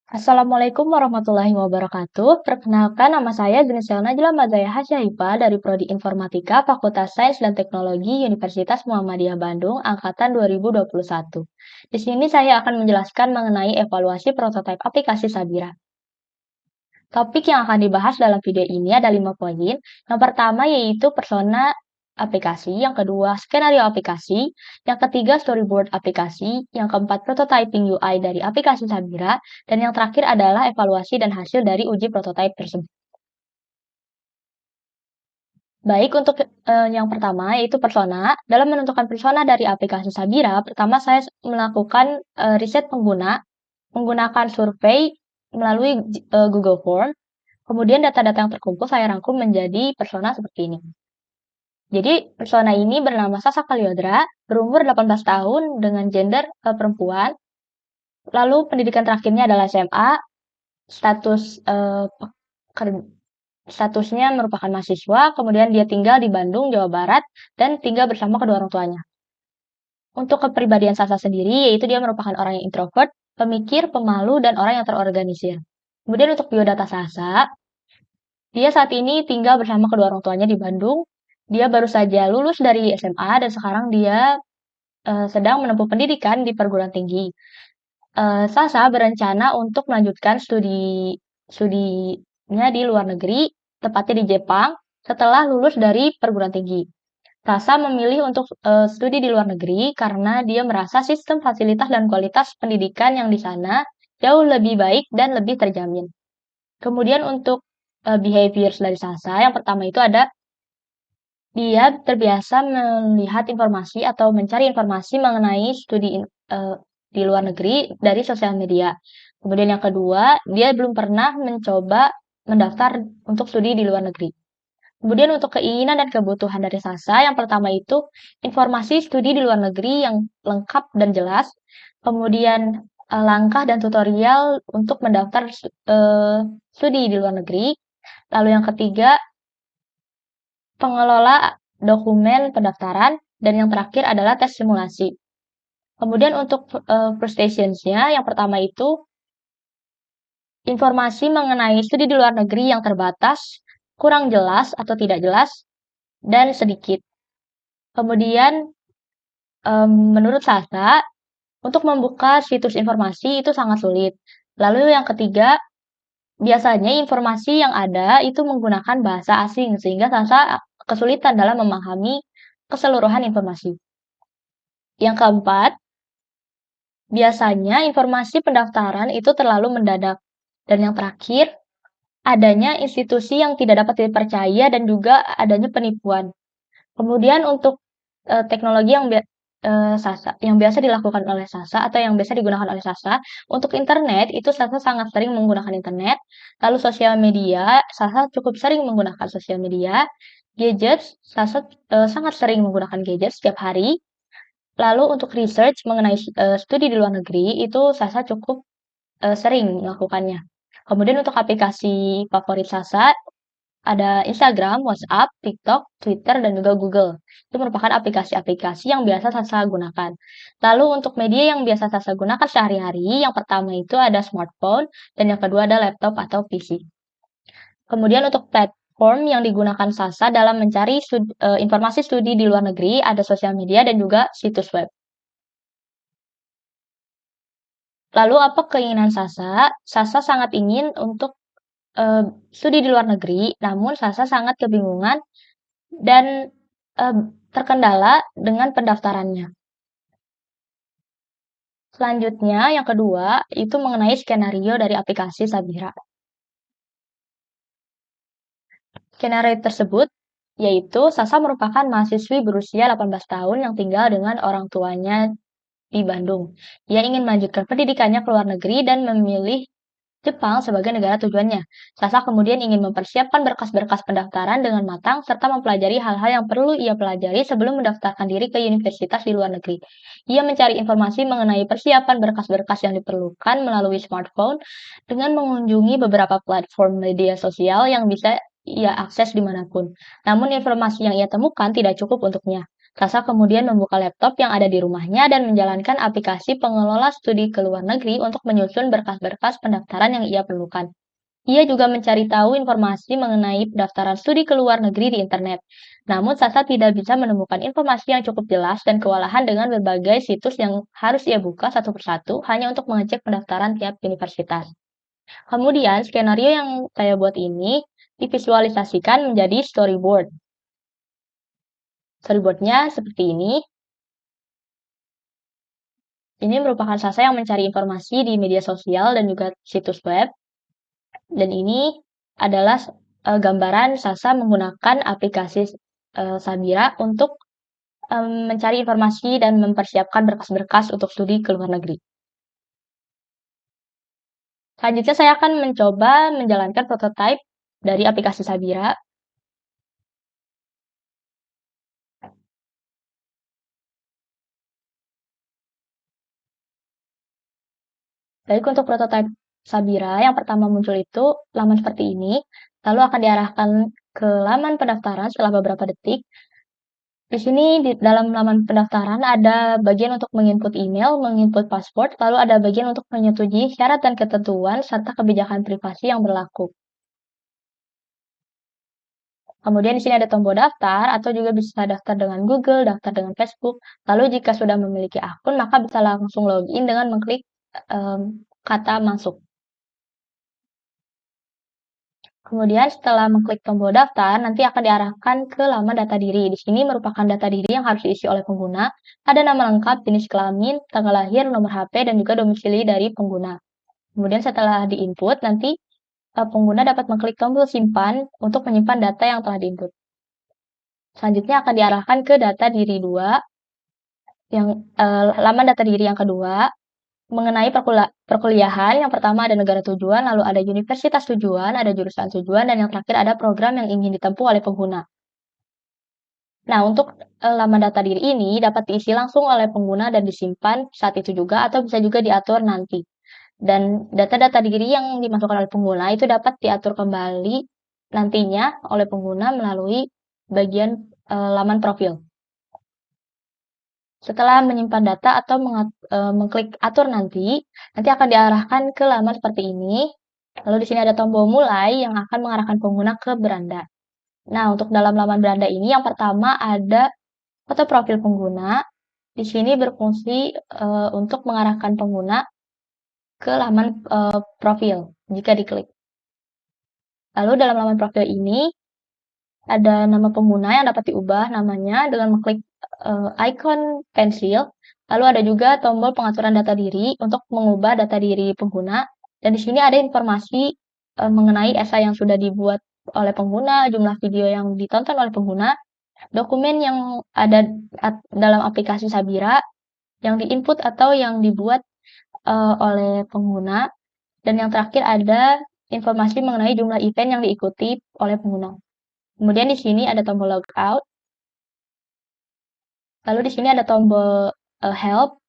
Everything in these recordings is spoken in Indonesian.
Assalamualaikum warahmatullahi wabarakatuh. Perkenalkan, nama saya Grisel Najla Mazaya Hasyahipa dari Prodi Informatika Fakultas Sains dan Teknologi Universitas Muhammadiyah Bandung Angkatan 2021. Di sini saya akan menjelaskan mengenai evaluasi prototipe aplikasi Sabira. Topik yang akan dibahas dalam video ini ada 5 poin. Yang pertama yaitu persona aplikasi, yang kedua skenario aplikasi, yang ketiga storyboard aplikasi, yang keempat prototyping UI dari aplikasi Sabira, dan yang terakhir adalah evaluasi dan hasil dari uji prototipe tersebut. Baik, untuk yang pertama yaitu persona. Dalam menentukan persona dari aplikasi Sabira, pertama saya melakukan riset pengguna menggunakan survei melalui Google Form. Kemudian data-data yang terkumpul saya rangkum menjadi persona seperti ini. Jadi persona ini bernama Sasa Kaliodra, berumur 18 tahun dengan gender perempuan. Lalu pendidikan terakhirnya adalah SMA, statusnya merupakan mahasiswa, kemudian dia tinggal di Bandung, Jawa Barat, dan tinggal bersama kedua orang tuanya. Untuk kepribadian Sasa sendiri, yaitu dia merupakan orang yang introvert, pemikir, pemalu, dan orang yang terorganisir. Kemudian untuk biodata Sasa, dia saat ini tinggal bersama kedua orang tuanya di Bandung. Dia baru saja lulus dari SMA dan sekarang dia sedang menempuh pendidikan di perguruan tinggi. Sasa berencana untuk melanjutkan studinya di luar negeri, tepatnya di Jepang, setelah lulus dari perguruan tinggi. Sasa memilih untuk studi di luar negeri karena dia merasa sistem fasilitas dan kualitas pendidikan yang di sana jauh lebih baik dan lebih terjamin. Kemudian untuk behaviors dari Sasa, yang pertama itu ada dia terbiasa melihat informasi atau mencari informasi mengenai studi di luar negeri dari sosial media. Kemudian yang kedua, dia belum pernah mencoba mendaftar untuk studi di luar negeri. Kemudian untuk keinginan dan kebutuhan dari Sasa, yang pertama itu informasi studi di luar negeri yang lengkap dan jelas. Kemudian langkah dan tutorial untuk mendaftar studi di luar negeri. Lalu yang ketiga, pengelola dokumen pendaftaran, dan yang terakhir adalah tes simulasi. Kemudian untuk frustrations-nya, yang pertama itu informasi mengenai studi di luar negeri yang terbatas, kurang jelas atau tidak jelas, dan sedikit. Kemudian menurut Sasa, untuk membuka situs informasi itu sangat sulit. Lalu yang ketiga, biasanya informasi yang ada itu menggunakan bahasa asing, sehingga Sasa kesulitan dalam memahami keseluruhan informasi. Yang keempat, biasanya informasi pendaftaran itu terlalu mendadak. Dan yang terakhir, adanya institusi yang tidak dapat dipercaya dan juga adanya penipuan. Kemudian untuk teknologi yang biasa dilakukan oleh Sasa atau yang biasa digunakan oleh Sasa, untuk internet itu Sasa sangat sering menggunakan internet. Lalu sosial media, Sasa cukup sering menggunakan sosial media. Gadgets, Sasa sangat sering menggunakan gadget setiap hari. Lalu untuk research mengenai studi di luar negeri itu Sasa cukup sering melakukannya. Kemudian untuk aplikasi favorit Sasa ada Instagram, WhatsApp, TikTok, Twitter, dan juga Google. Itu merupakan aplikasi-aplikasi yang biasa Sasa gunakan. Lalu untuk media yang biasa Sasa gunakan sehari-hari, yang pertama itu ada smartphone, dan yang kedua ada laptop atau PC. Kemudian untuk platform yang digunakan Sasa dalam mencari informasi studi di luar negeri, ada sosial media dan juga situs web. Lalu apa keinginan Sasa? Sasa sangat ingin untuk studi di luar negeri, namun Sasa sangat kebingungan dan terkendala dengan pendaftarannya. Selanjutnya, yang kedua, itu mengenai skenario dari aplikasi Sabira. Skenario tersebut yaitu Sasa merupakan mahasiswi berusia 18 tahun yang tinggal dengan orang tuanya di Bandung. Ia ingin melanjutkan pendidikannya ke luar negeri dan memilih Jepang sebagai negara tujuannya. Sasa kemudian ingin mempersiapkan berkas-berkas pendaftaran dengan matang serta mempelajari hal-hal yang perlu ia pelajari sebelum mendaftarkan diri ke universitas di luar negeri. Ia mencari informasi mengenai persiapan berkas-berkas yang diperlukan melalui smartphone dengan mengunjungi beberapa platform media sosial yang bisa ia akses dimanapun. Namun informasi yang ia temukan tidak cukup untuknya. Sasa kemudian membuka laptop yang ada di rumahnya dan menjalankan aplikasi pengelola studi ke luar negeri untuk menyusun berkas-berkas pendaftaran yang ia perlukan. Ia juga mencari tahu informasi mengenai pendaftaran studi ke luar negeri di internet. Namun Sasa tidak bisa menemukan informasi yang cukup jelas dan kewalahan dengan berbagai situs yang harus ia buka satu persatu hanya untuk mengecek pendaftaran tiap universitas. Kemudian, skenario yang saya buat ini divisualisasikan menjadi storyboard. Storyboardnya seperti ini. Ini merupakan Sasa yang mencari informasi di media sosial dan juga situs web. Dan ini adalah gambaran Sasa menggunakan aplikasi Sabira untuk mencari informasi dan mempersiapkan berkas-berkas untuk studi ke luar negeri. Selanjutnya saya akan mencoba menjalankan prototype dari aplikasi Sabira. Baik, untuk prototype Sabira, yang pertama muncul itu laman seperti ini, lalu akan diarahkan ke laman pendaftaran setelah beberapa detik. Di sini di dalam laman pendaftaran ada bagian untuk menginput email, menginput password, lalu ada bagian untuk menyetujui syarat dan ketentuan serta kebijakan privasi yang berlaku. Kemudian di sini ada tombol daftar atau juga bisa daftar dengan Google, daftar dengan Facebook. Lalu jika sudah memiliki akun, maka bisa langsung login dengan mengklik kata masuk. Kemudian setelah mengklik tombol daftar, nanti akan diarahkan ke laman data diri. Di sini merupakan data diri yang harus diisi oleh pengguna. Ada nama lengkap, jenis kelamin, tanggal lahir, nomor HP, dan juga domisili dari pengguna. Kemudian setelah diinput, nanti pengguna dapat mengklik tombol simpan untuk menyimpan data yang telah diinput. Selanjutnya akan diarahkan ke data diri 2, yang laman data diri yang kedua, mengenai perkuliahan. Yang pertama ada negara tujuan, lalu ada universitas tujuan, ada jurusan tujuan, dan yang terakhir ada program yang ingin ditempuh oleh pengguna. Nah, untuk laman data diri ini dapat diisi langsung oleh pengguna dan disimpan saat itu juga atau bisa juga diatur nanti. Dan data-data diri yang dimasukkan oleh pengguna itu dapat diatur kembali nantinya oleh pengguna melalui bagian laman profil. Setelah menyimpan data atau mengklik atur nanti akan diarahkan ke laman seperti ini. Lalu di sini ada tombol mulai yang akan mengarahkan pengguna ke beranda. Nah, untuk dalam laman beranda ini yang pertama ada foto profil pengguna. Di sini berfungsi untuk mengarahkan pengguna ke laman profil jika diklik. Lalu dalam laman profil ini ada nama pengguna yang dapat diubah namanya dengan mengklik icon pensil. Lalu ada juga tombol pengaturan data diri untuk mengubah data diri pengguna. Dan di sini ada informasi mengenai esai yang sudah dibuat oleh pengguna, jumlah video yang ditonton oleh pengguna, dokumen yang ada dalam aplikasi Sabira yang diinput atau yang dibuat oleh pengguna. Dan yang terakhir ada informasi mengenai jumlah event yang diikuti oleh pengguna. Kemudian di sini ada tombol logout. Lalu di sini ada tombol help,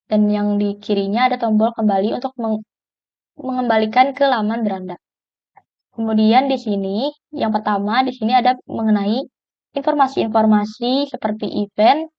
dan yang di kirinya ada tombol kembali untuk mengembalikan ke laman beranda. Kemudian di sini, yang pertama di sini ada mengenai informasi-informasi seperti event,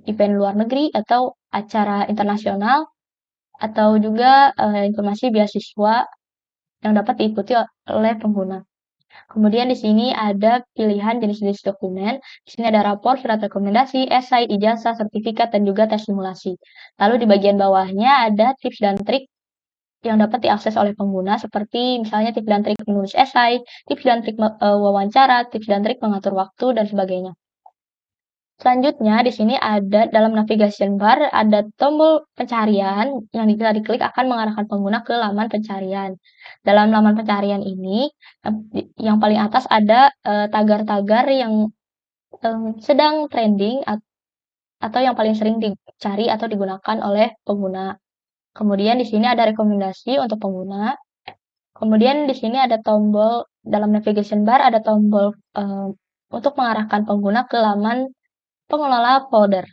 event luar negeri atau acara internasional, atau juga informasi beasiswa yang dapat diikuti oleh pengguna. Kemudian di sini ada pilihan jenis-jenis dokumen. Di sini ada rapor, surat rekomendasi, esai, ijazah, sertifikat, dan juga tes simulasi. Lalu di bagian bawahnya ada tips dan trik yang dapat diakses oleh pengguna seperti misalnya tips dan trik menulis esai, tips dan trik wawancara, tips dan trik mengatur waktu, dan sebagainya. Selanjutnya di sini ada dalam navigation bar ada tombol pencarian yang jika diklik akan mengarahkan pengguna ke laman pencarian. Dalam laman pencarian ini yang paling atas ada tagar-tagar yang sedang trending atau yang paling sering dicari atau digunakan oleh pengguna. Kemudian di sini ada rekomendasi untuk pengguna. Kemudian di sini ada tombol dalam navigation bar ada tombol untuk mengarahkan pengguna ke laman pengelola folder.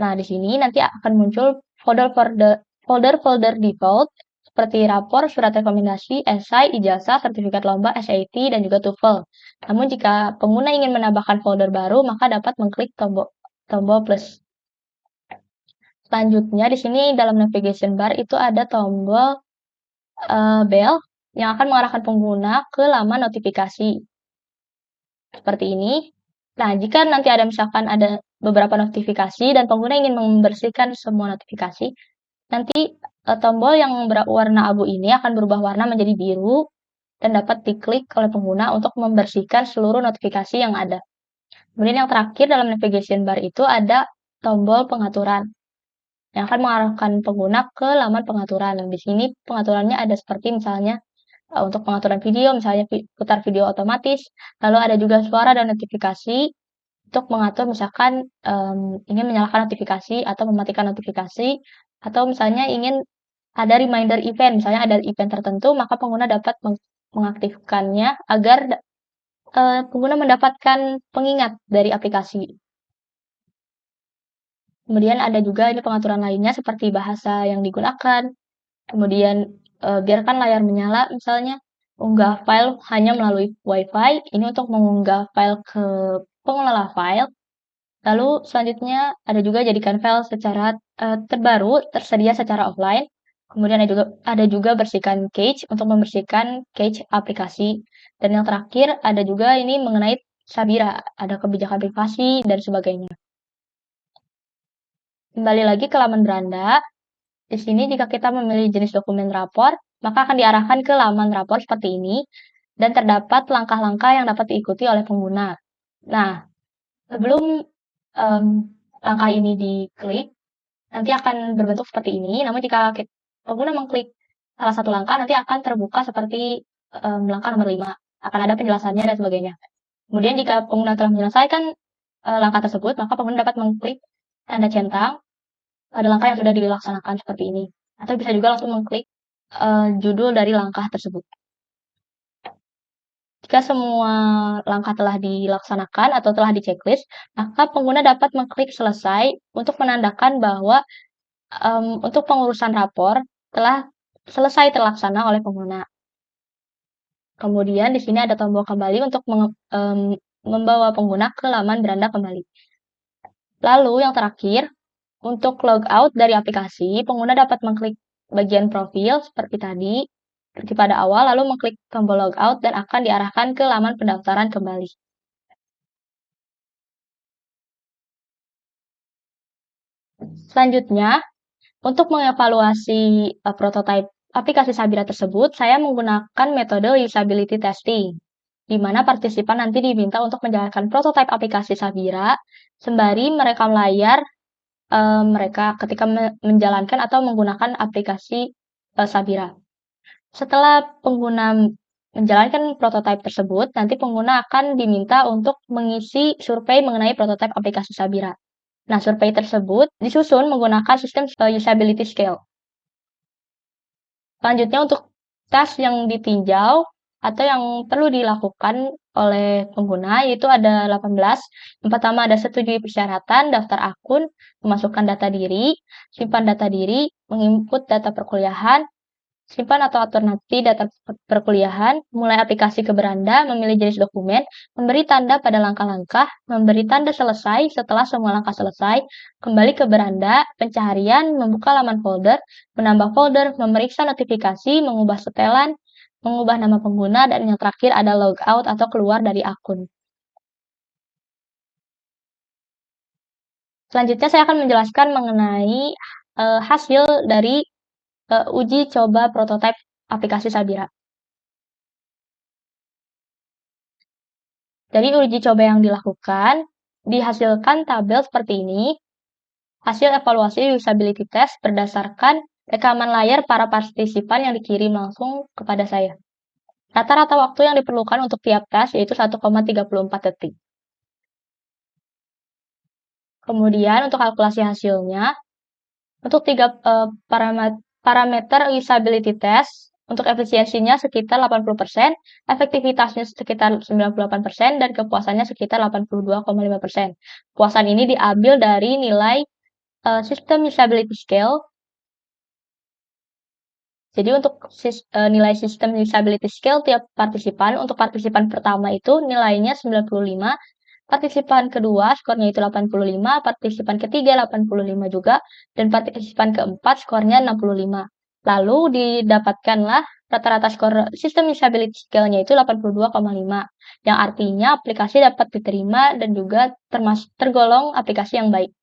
Nah, di sini nanti akan muncul folder-folder default seperti rapor, surat rekomendasi, esai, ijazah, sertifikat lomba, SAT, dan juga TOEFL. Namun jika pengguna ingin menambahkan folder baru, maka dapat mengklik tombol plus. Selanjutnya di sini dalam navigation bar itu ada tombol bell yang akan mengarahkan pengguna ke laman notifikasi. Seperti ini. Nah, jika nanti ada misalkan ada beberapa notifikasi dan pengguna ingin membersihkan semua notifikasi, nanti tombol yang berwarna abu ini akan berubah warna menjadi biru dan dapat diklik oleh pengguna untuk membersihkan seluruh notifikasi yang ada. Kemudian yang terakhir dalam navigation bar itu ada tombol pengaturan yang akan mengarahkan pengguna ke laman pengaturan. Dan di sini pengaturannya ada seperti misalnya untuk pengaturan video, misalnya putar video otomatis, lalu ada juga suara dan notifikasi untuk mengatur misalkan ingin menyalakan notifikasi atau mematikan notifikasi, atau misalnya ingin ada reminder event, misalnya ada event tertentu, maka pengguna dapat mengaktifkannya agar pengguna mendapatkan pengingat dari aplikasi. Kemudian ada juga ini pengaturan lainnya seperti bahasa yang digunakan, kemudian biarkan layar menyala misalnya, unggah file hanya melalui Wi-Fi, ini untuk mengunggah file ke pengelola file. Lalu selanjutnya ada juga jadikan file secara terbaru, tersedia secara offline. Kemudian ada juga bersihkan cache untuk membersihkan cache aplikasi. Dan yang terakhir ada juga ini mengenai Sabira, ada kebijakan privasi dan sebagainya. Kembali lagi ke laman beranda. Di sini jika kita memilih jenis dokumen rapor, maka akan diarahkan ke laman rapor seperti ini dan terdapat langkah-langkah yang dapat diikuti oleh pengguna. Nah, sebelum langkah ini diklik, nanti akan berbentuk seperti ini. Namun jika pengguna mengklik salah satu langkah, nanti akan terbuka seperti langkah nomor 5. Akan ada penjelasannya dan sebagainya. Kemudian jika pengguna telah menyelesaikan langkah tersebut, maka pengguna dapat mengklik tanda centang pada langkah yang sudah dilaksanakan seperti ini. Atau bisa juga langsung mengklik judul dari langkah tersebut. Jika semua langkah telah dilaksanakan atau telah di-checklist, maka pengguna dapat mengklik selesai untuk menandakan bahwa untuk pengurusan rapor telah selesai terlaksana oleh pengguna. Kemudian di sini ada tombol kembali untuk membawa pengguna ke laman beranda kembali. Lalu yang terakhir, untuk logout dari aplikasi, pengguna dapat mengklik bagian profil seperti tadi, seperti pada awal, lalu mengklik tombol logout dan akan diarahkan ke laman pendaftaran kembali. Selanjutnya, untuk mengevaluasi prototipe aplikasi Sabira tersebut, saya menggunakan metode usability testing, di mana partisipan nanti diminta untuk menjalankan prototipe aplikasi Sabira sembari merekam layar mereka ketika menjalankan atau menggunakan aplikasi Sabira. Setelah pengguna menjalankan prototipe tersebut, nanti pengguna akan diminta untuk mengisi survei mengenai prototipe aplikasi Sabira. Nah, survei tersebut disusun menggunakan sistem usability scale. Selanjutnya untuk tes yang ditinjau atau yang perlu dilakukan oleh pengguna yaitu ada 18. Yang pertama ada setujui persyaratan, daftar akun, memasukkan data diri, simpan data diri, menginput data perkuliahan, simpan atau atur nanti data perkuliahan, mulai aplikasi ke beranda, memilih jenis dokumen, memberi tanda pada langkah-langkah, memberi tanda selesai setelah semua langkah selesai, kembali ke beranda, pencaharian, membuka laman folder, menambah folder, memeriksa notifikasi, mengubah setelan, mengubah nama pengguna, dan yang terakhir ada logout atau keluar dari akun. Selanjutnya saya akan menjelaskan mengenai hasil dari uji coba prototipe aplikasi Sabira. Dari uji coba yang dilakukan, dihasilkan tabel seperti ini, hasil evaluasi usability test berdasarkan rekaman layar para partisipan yang dikirim langsung kepada saya. Rata-rata waktu yang diperlukan untuk tiap tes yaitu 1,34 detik. Kemudian untuk kalkulasi hasilnya, untuk 3 parameter usability test, untuk efisiensinya sekitar 80%, efektivitasnya sekitar 98%, dan kepuasannya sekitar 82,5%. Kepuasan ini diambil dari nilai sistem usability scale Jadi untuk nilai sistem usability skill tiap partisipan, untuk partisipan pertama itu nilainya 95, partisipan kedua skornya itu 85, partisipan ketiga 85 juga, dan partisipan keempat skornya 65. Lalu didapatkanlah rata-rata skor sistem usability skill-nya itu 82,5, yang artinya aplikasi dapat diterima dan juga tergolong aplikasi yang baik.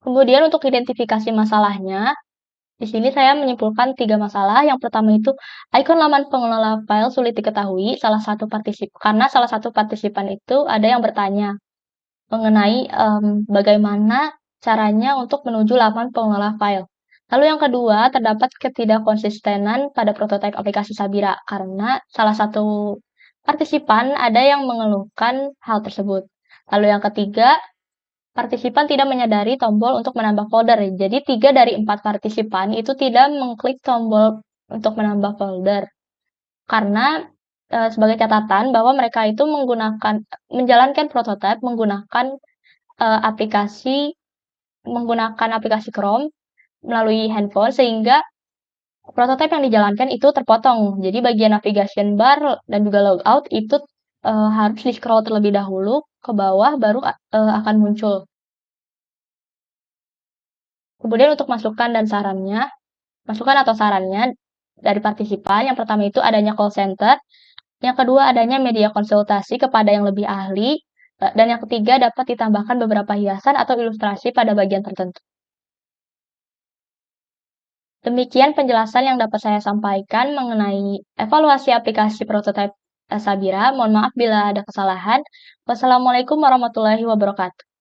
Kemudian untuk identifikasi masalahnya, di sini saya menyimpulkan 3 masalah. Yang pertama itu, ikon laman pengelola file sulit diketahui karena salah satu partisipan itu ada yang bertanya mengenai bagaimana caranya untuk menuju laman pengelola file. Lalu yang kedua, terdapat ketidakkonsistenan pada prototipe aplikasi Sabira karena salah satu partisipan ada yang mengeluhkan hal tersebut. Lalu yang ketiga, partisipan tidak menyadari tombol untuk menambah folder. Jadi 3 dari 4 partisipan itu tidak mengklik tombol untuk menambah folder. Karena sebagai catatan bahwa mereka itu menjalankan prototipe menggunakan aplikasi Chrome melalui handphone sehingga prototipe yang dijalankan itu terpotong. Jadi bagian navigation bar dan juga logout itu harus di-scroll terlebih dahulu ke bawah baru akan muncul. Kemudian untuk masukan atau sarannya dari partisipan, yang pertama itu adanya call center, yang kedua adanya media konsultasi kepada yang lebih ahli, dan yang ketiga dapat ditambahkan beberapa hiasan atau ilustrasi pada bagian tertentu. Demikian penjelasan yang dapat saya sampaikan mengenai evaluasi aplikasi prototipe Sabira. Mohon maaf bila ada kesalahan. Wassalamualaikum warahmatullahi wabarakatuh.